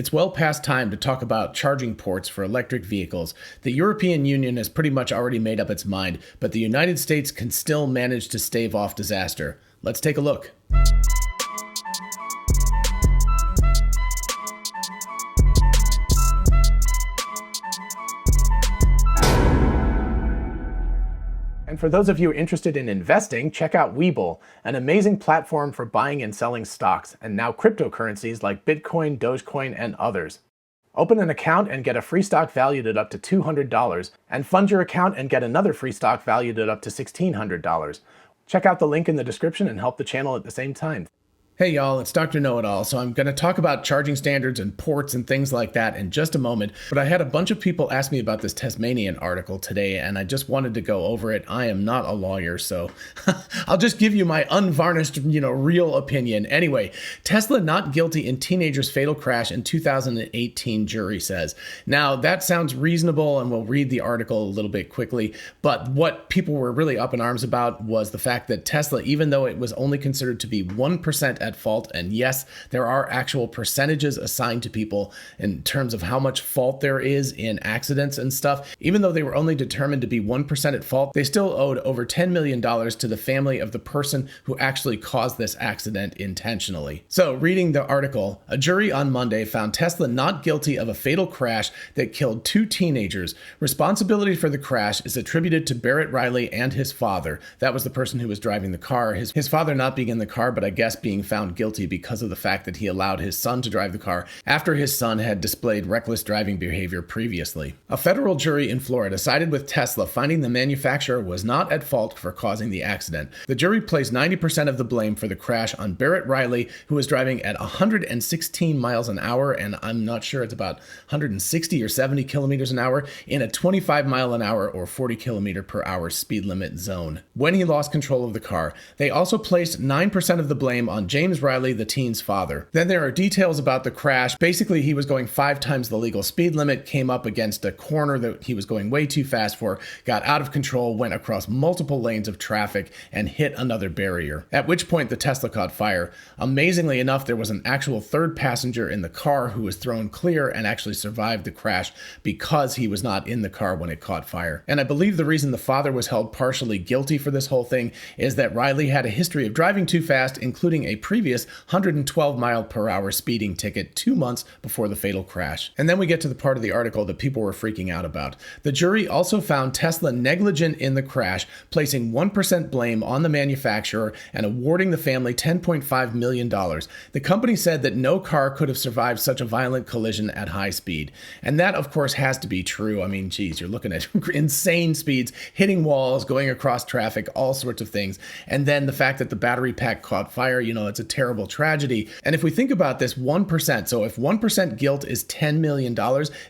It's well past time to talk about charging ports for electric vehicles. The European Union has pretty much already made up its mind, but the United States can still manage to stave off disaster. Let's take a look. And for those of you interested in investing, check out WeBull, an amazing platform for buying and selling stocks, and now cryptocurrencies like Bitcoin, Dogecoin, and others. Open an account and get a free stock valued at up to $200, and fund your account and get another free stock valued at up to $1,600. Check out the link in the description and help the channel at the same time. Hey y'all, it's Dr. Know-It-All. So I'm going to talk about charging standards and ports and things like that in just a moment, but I had a bunch of people ask me about this Tasmanian article today, and I just wanted to go over it. I am not a lawyer, so I'll just give you my unvarnished, real opinion. Anyway, Tesla not guilty in teenager's fatal crash in 2018, jury says. Now, that sounds reasonable, and we'll read the article a little bit quickly, but what people were really up in arms about was the fact that Tesla, even though it was only considered to be 1% at fault, and yes, there are actual percentages assigned to people in terms of how much fault there is in accidents and stuff. Even though they were only determined to be 1% at fault, they still owed over $10 million to the family of the person who actually caused this accident intentionally. So, reading the article, a jury on Monday found Tesla not guilty of a fatal crash that killed 2 teenagers. Responsibility for the crash is attributed to Barrett Riley and his father. That was the person who was driving the car. His father not being in the car, but I guess being found guilty because of the fact that he allowed his son to drive the car after his son had displayed reckless driving behavior previously. A federal jury in Florida sided with Tesla, finding the manufacturer was not at fault for causing the accident. The jury placed 90% of the blame for the crash on Barrett Riley, who was driving at 116 miles an hour, and I'm not sure, it's about 160 or 70 kilometers an hour, in a 25 mile an hour or 40 kilometer per hour speed limit zone when he lost control of the car. They also placed 9% of the blame on James Riley, the teen's father. Then there are details about the crash. Basically, he was going 5 times the legal speed limit, came up against a corner that he was going way too fast for, got out of control, went across multiple lanes of traffic, and hit another barrier. At which point the Tesla caught fire. Amazingly enough, there was an actual third passenger in the car who was thrown clear and actually survived the crash because he was not in the car when it caught fire. And I believe the reason the father was held partially guilty for this whole thing is that Riley had a history of driving too fast, including a previous 112 mile per hour speeding ticket 2 months before the fatal crash. And then we get to the part of the article that people were freaking out about. The jury also found Tesla negligent in the crash, placing 1% blame on the manufacturer and awarding the family $10.5 million. The company said that no car could have survived such a violent collision at high speed. And that, of course, has to be true. I mean, geez, you're looking at insane speeds, hitting walls, going across traffic, all sorts of things. And then the fact that the battery pack caught fire, it's a terrible tragedy. And if we think about this 1%, so if 1% guilt is $10 million,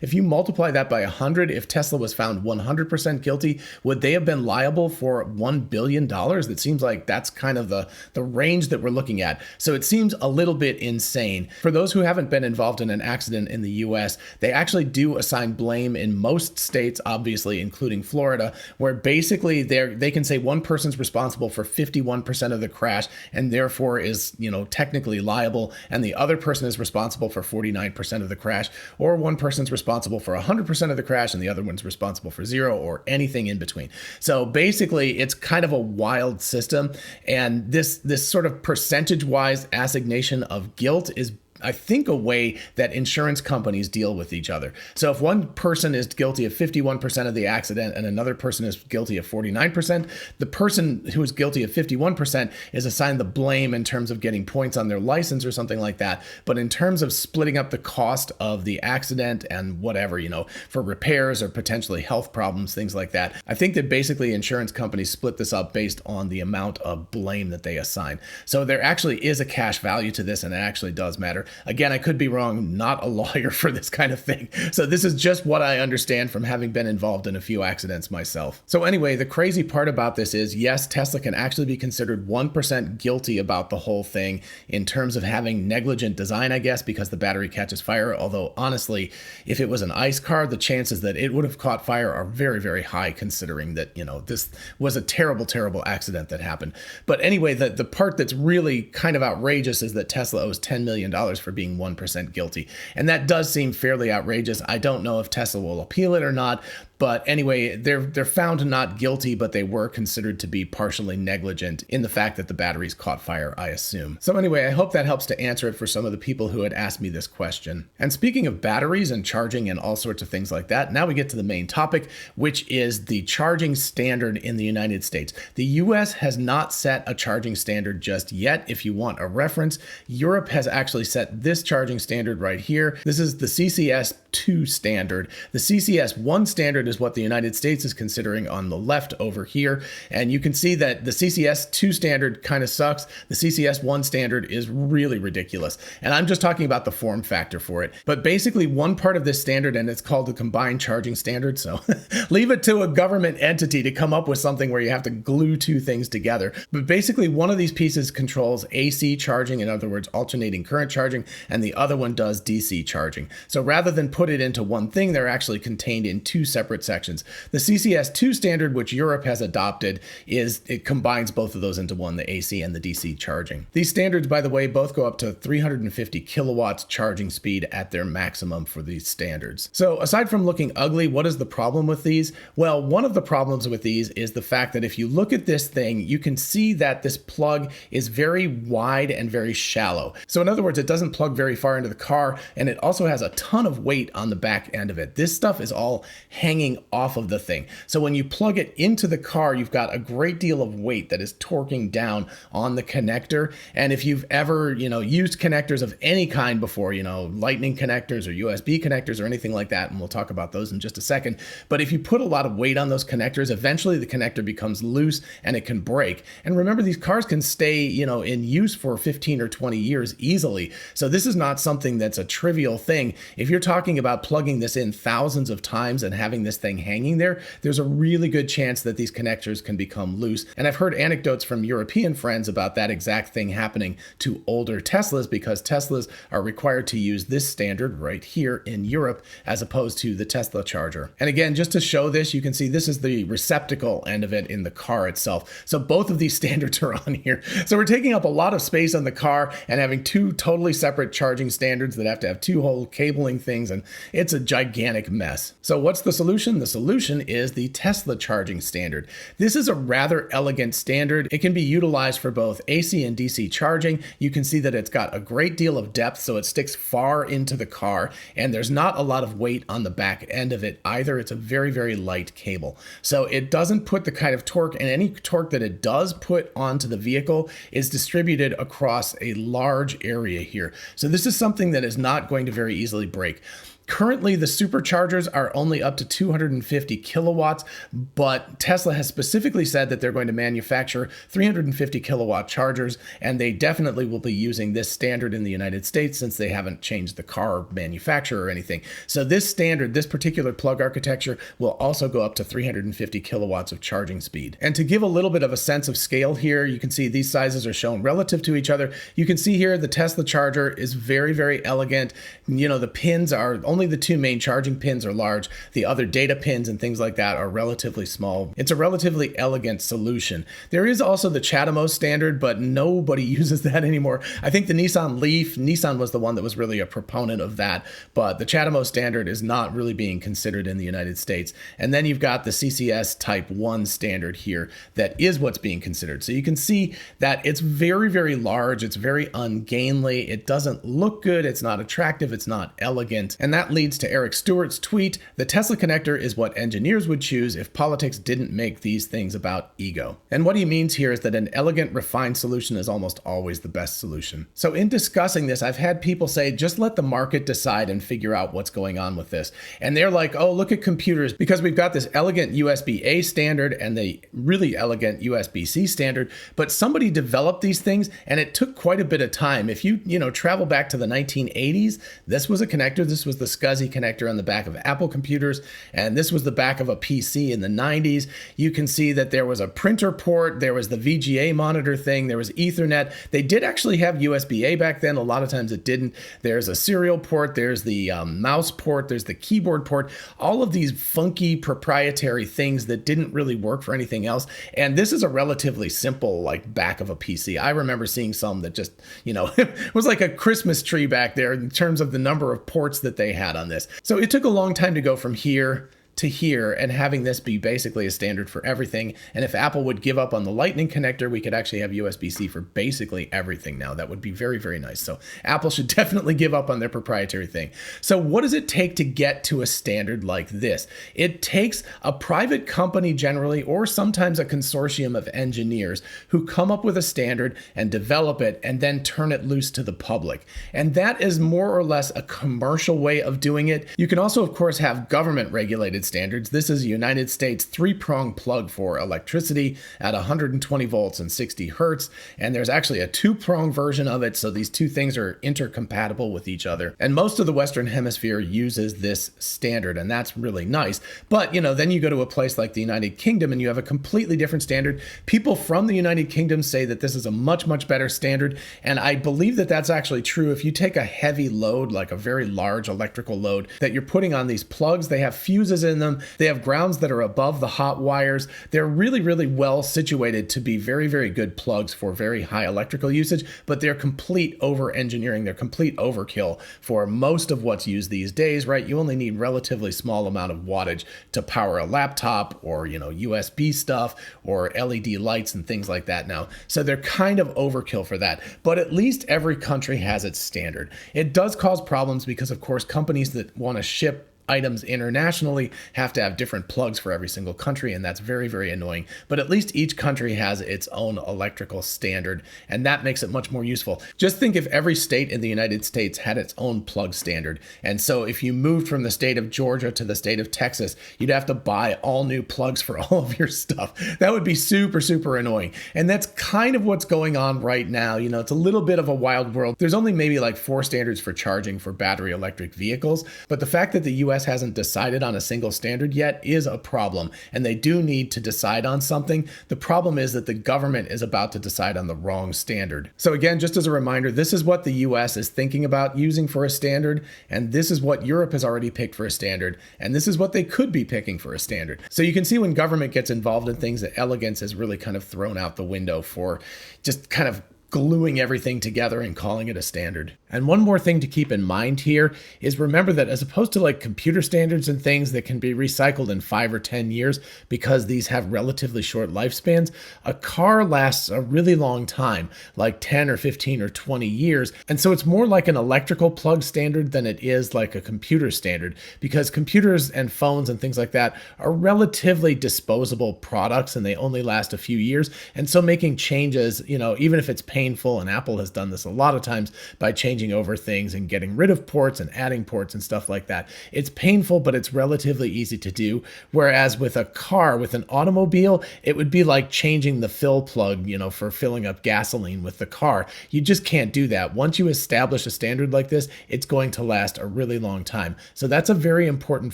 if you multiply that by 100, if Tesla was found 100% guilty, would they have been liable for $1 billion? That seems like that's kind of the range that we're looking at. So it seems a little bit insane. For those who haven't been involved in an accident in the US, they actually do assign blame in most states, obviously, including Florida, where basically they can say one person's responsible for 51% of the crash and therefore is, technically liable, and the other person is responsible for 49% of the crash, or one person's responsible for 100% of the crash and the other one's responsible for 0 or anything in between. So basically, it's kind of a wild system, and this sort of percentage-wise assignation of guilt is, I think, a way that insurance companies deal with each other. So if one person is guilty of 51% of the accident and another person is guilty of 49%, the person who is guilty of 51% is assigned the blame in terms of getting points on their license or something like that. But in terms of splitting up the cost of the accident and whatever, for repairs or potentially health problems, things like that, I think that basically insurance companies split this up based on the amount of blame that they assign. So there actually is a cash value to this, and it actually does matter. Again, I could be wrong, not a lawyer for this kind of thing. So this is just what I understand from having been involved in a few accidents myself. So anyway, the crazy part about this is, yes, Tesla can actually be considered 1% guilty about the whole thing in terms of having negligent design, I guess, because the battery catches fire. Although honestly, if it was an ICE car, the chances that it would have caught fire are very, very high, considering that, this was a terrible, terrible accident that happened. But anyway, the part that's really kind of outrageous is that Tesla owes $10 million for being 1% guilty. And that does seem fairly outrageous. I don't know if Tesla will appeal it or not. But anyway, they're found not guilty, but they were considered to be partially negligent in the fact that the batteries caught fire, I assume. So anyway, I hope that helps to answer it for some of the people who had asked me this question. And speaking of batteries and charging and all sorts of things like that, now we get to the main topic, which is the charging standard in the United States. The US has not set a charging standard just yet. If you want a reference, Europe has actually set this charging standard right here. This is the CCS 2 standard. The CCS 1 standard is what the United States is considering on the left over here. And you can see that the CCS 2 standard kind of sucks. The CCS 1 standard is really ridiculous. And I'm just talking about the form factor for it. But basically one part of this standard, and it's called the combined charging standard. So leave it to a government entity to come up with something where you have to glue two things together. But basically one of these pieces controls AC charging, in other words, alternating current charging, and the other one does DC charging. So rather than put it into one thing, they're actually contained in two separate sections. The CCS2 standard, which Europe has adopted, it combines both of those into one, the AC and the DC charging. These standards, by the way, both go up to 350 kilowatts charging speed at their maximum for these standards. So aside from looking ugly, what is the problem with these? Well, one of the problems with these is the fact that if you look at this thing, you can see that this plug is very wide and very shallow. So in other words, it doesn't plug very far into the car, and it also has a ton of weight on the back end of it. This stuff is all hanging off of the thing. So when you plug it into the car, you've got a great deal of weight that is torquing down on the connector. And if you've ever, used connectors of any kind before, lightning connectors or USB connectors or anything like that, and we'll talk about those in just a second. But if you put a lot of weight on those connectors, eventually the connector becomes loose and it can break. And remember, these cars can stay, in use for 15 or 20 years easily. So this is not something that's a trivial thing. If you're talking about plugging this in thousands of times and having this thing hanging there, there's a really good chance that these connectors can become loose. And I've heard anecdotes from European friends about that exact thing happening to older Teslas, because Teslas are required to use this standard right here in Europe as opposed to the Tesla charger. And again, just to show this, you can see this is the receptacle end of it in the car itself. So both of these standards are on here. So we're taking up a lot of space on the car and having two totally separate charging standards that have to have two whole cabling things, and it's a gigantic mess. So what's the solution? The solution is the Tesla charging standard. This is a rather elegant standard. It can be utilized for both AC and DC charging. You can see that it's got a great deal of depth, so it sticks far into the car, and there's not a lot of weight on the back end of it either. It's a very, very light cable. So it doesn't put the kind of torque, and any torque that it does put onto the vehicle is distributed across a large area here. So this is something that is not going to very easily break. Currently, the superchargers are only up to 250 kilowatts, but Tesla has specifically said that they're going to manufacture 350 kilowatt chargers, and they definitely will be using this standard in the United States since they haven't changed the car manufacturer or anything. So this standard, this particular plug architecture, will also go up to 350 kilowatts of charging speed. And to give a little bit of a sense of scale here, you can see these sizes are shown relative to each other. You can see here the Tesla charger is very, very elegant. The pins are only the two main charging pins are large. The other data pins and things like that are relatively small. It's a relatively elegant solution. There is also the CHAdeMO standard, but nobody uses that anymore. I think the Nissan was the one that was really a proponent of that, but the CHAdeMO standard is not really being considered in the United States. And then you've got the CCS Type 1 standard here that is what's being considered. So you can see that it's very, very large. It's very ungainly. It doesn't look good. It's not attractive. It's not elegant. And that leads to Eric Stewart's tweet, "The Tesla connector is what engineers would choose if politics didn't make these things about ego." And what he means here is that an elegant, refined solution is almost always the best solution. So in discussing this, I've had people say, just let the market decide and figure out what's going on with this. And they're like, oh, look at computers, because we've got this elegant USB-A standard and the really elegant USB-C standard, but somebody developed these things and it took quite a bit of time. If you travel back to the 1980s, this was a connector. This was the SCSI connector on the back of Apple computers, And this was the back of a PC in the 90s. You can see that there was a printer port, there was the VGA monitor thing, there was Ethernet. They did actually have USB-A back then. A lot of times it didn't. There's a serial port, there's the mouse port, there's the keyboard port, all of these funky proprietary things that didn't really work for anything else. And this is a relatively simple like back of a PC. I remember seeing some that just, it was like a Christmas tree back there in terms of the number of ports that they had on this. So it took a long time to go from here to here and having this be basically a standard for everything. And if Apple would give up on the Lightning connector, we could actually have USB-C for basically everything now. That would be very, very nice. So Apple should definitely give up on their proprietary thing. So what does it take to get to a standard like this? It takes a private company generally, or sometimes a consortium of engineers who come up with a standard and develop it and then turn it loose to the public. And that is more or less a commercial way of doing it. You can also, of course, have government regulated standards. This is a United States 3-prong plug for electricity at 120 volts and 60 hertz. And there's actually a 2-prong version of it. So these two things are intercompatible with each other. And most of the Western Hemisphere uses this standard, and that's really nice. But, then you go to a place like the United Kingdom and you have a completely different standard. People from the United Kingdom say that this is a much, much better standard. And I believe that that's actually true. If you take a heavy load, like a very large electrical load that you're putting on these plugs, they have fuses in them. They have grounds that are above the hot wires. They're really, really well situated to be very, very good plugs for very high electrical usage, but they're complete over engineering. They're complete overkill for most of what's used these days, right? You only need relatively small amount of wattage to power a laptop or, USB stuff or LED lights and things like that now. So they're kind of overkill for that, but at least every country has its standard. It does cause problems because, of course, companies that want to ship items internationally have to have different plugs for every single country, and that's very, very annoying. But at least each country has its own electrical standard, and that makes it much more useful. Just think if every state in the United States had its own plug standard. And so if you moved from the state of Georgia to the state of Texas, you'd have to buy all new plugs for all of your stuff. That would be super, super annoying. And that's kind of what's going on right now. It's a little bit of a wild world. There's only maybe like 4 standards for charging for battery electric vehicles, but the fact that the US hasn't decided on a single standard yet is a problem, and they do need to decide on something. The problem is that the government is about to decide on the wrong standard. So again, just as a reminder, this is what the US is thinking about using for a standard, and this is what Europe has already picked for a standard, and this is what they could be picking for a standard. So you can see when government gets involved in things, that elegance is really kind of thrown out the window for just kind of gluing everything together and calling it a standard. And one more thing to keep in mind here is remember that as opposed to like computer standards and things that can be recycled in 5 or 10 years because these have relatively short lifespans, a car lasts a really long time, like 10 or 15 or 20 years. And so it's more like an electrical plug standard than it is like a computer standard, because computers and phones and things like that are relatively disposable products and they only last a few years. And so making changes, even if it's painful, and Apple has done this a lot of times by changing over things and getting rid of ports and adding ports and stuff like that. It's painful, but it's relatively easy to do. Whereas with a car, with an automobile, it would be like changing the fill plug, for filling up gasoline with the car. You just can't do that. Once you establish a standard like this, it's going to last a really long time. So that's a very important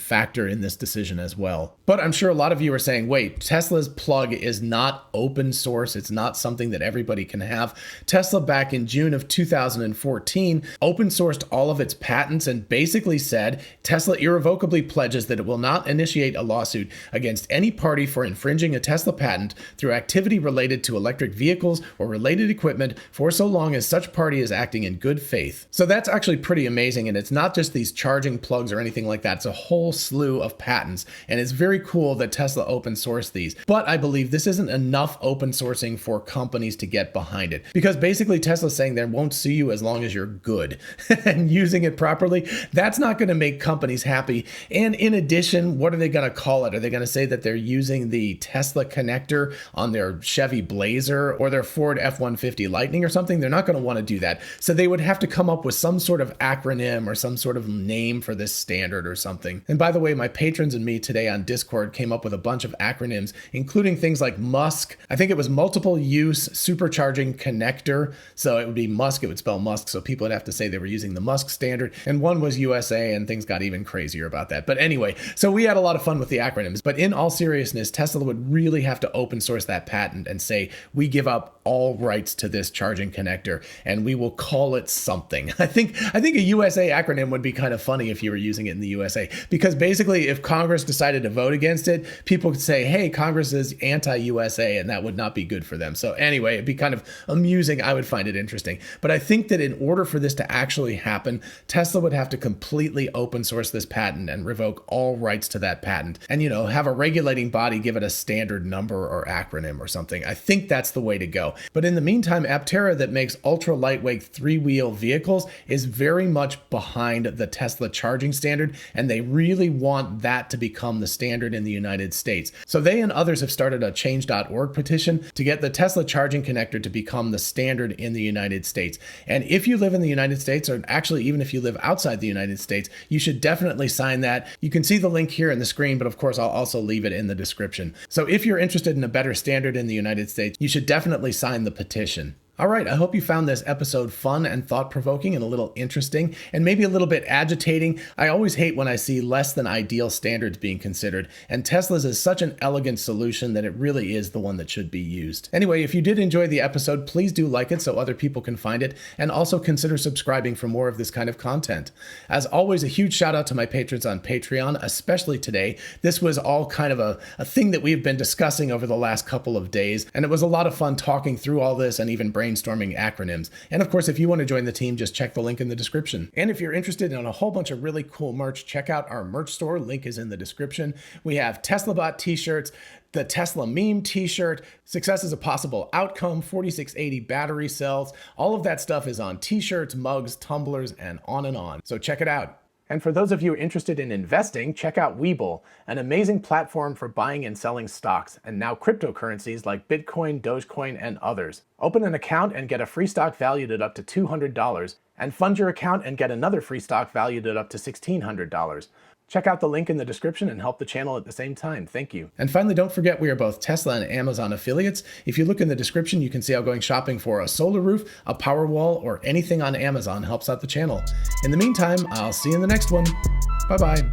factor in this decision as well. But I'm sure a lot of you are saying, wait, Tesla's plug is not open source. It's not something that everybody can have. Tesla back in June of 2014 open sourced all of its patents and basically said Tesla irrevocably pledges that it will not initiate a lawsuit against any party for infringing a Tesla patent through activity related to electric vehicles or related equipment for so long as such party is acting in good faith. So that's actually pretty amazing, and it's not just these charging plugs or anything like that. It's a whole slew of patents, and it's very cool that Tesla open sourced these. But I believe this isn't enough open sourcing for companies to get behind it, because basically Tesla's saying they won't sue you as long as you're good and using it properly. That's not going to make companies happy. And in addition, what are they going to call it? Are they going to say that they're using the Tesla connector on their Chevy Blazer or their Ford F-150 Lightning or something? They're not going to want to do that. So they would have to come up with some sort of acronym or some sort of name for this standard or something. And by the way, my patrons and me today on Discord came up with a bunch of acronyms, including things like MUSC. I think it was multiple use supercharging connector connector. So it would be Musk, it would spell Musk. So people would have to say they were using the Musk standard. And one was USA, and things got even crazier about that. But anyway, so we had a lot of fun with the acronyms. But in all seriousness, Tesla would really have to open source that patent and say, we give up all rights to this charging connector and we will call it something. I think a USA acronym would be kind of funny if you were using it in the USA, because basically if Congress decided to vote against it, people could say, hey, Congress is anti-USA, and that would not be good for them. So anyway, it'd be kind of amusing. I would find it interesting. But I think that in order for this to actually happen, Tesla would have to completely open source this patent and revoke all rights to that patent and, have a regulating body give it a standard number or acronym or something. I think that's the way to go. But in the meantime, Aptera, that makes ultra lightweight three-wheel vehicles, is very much behind the Tesla charging standard, and they really want that to become the standard in the United States. So they and others have started a change.org petition to get the Tesla charging connector to become the standard in the United States. And if you live in the United States, or actually even if you live outside the United States, you should definitely sign that. You can see the link here in the screen, but of course I'll also leave it in the description. So if you're interested in a better standard in the United States, you should definitely sign the petition. All right, I hope you found this episode fun and thought-provoking and a little interesting and maybe a little bit agitating. I always hate when I see less than ideal standards being considered, and Tesla's is such an elegant solution that it really is the one that should be used. Anyway, if you did enjoy the episode, please do like it so other people can find it, and also consider subscribing for more of this kind of content. As always, a huge shout out to my patrons on Patreon, especially today. This was all kind of a thing that we've been discussing over the last couple of days, and it was a lot of fun talking through all this and even brainstorming acronyms. And of course, if you want to join the team, just check the link in the description. And if you're interested in a whole bunch of really cool merch, check out our merch store. Link is in the description. We have TeslaBot t-shirts, the Tesla meme t-shirt, Success is a Possible Outcome, 4680 battery cells. All of that stuff is on t-shirts, mugs, tumblers, and on. So check it out. And for those of you interested in investing, check out WeBull, an amazing platform for buying and selling stocks, and now cryptocurrencies like Bitcoin, Dogecoin, and others. Open an account and get a free stock valued at up to $200, and fund your account and get another free stock valued at up to $1,600. Check out the link in the description and help the channel at the same time. Thank you. And finally, don't forget we are both Tesla and Amazon affiliates. If you look in the description, you can see how going shopping for a solar roof, a power wall, or anything on Amazon helps out the channel. In the meantime, I'll see you in the next one. Bye-bye.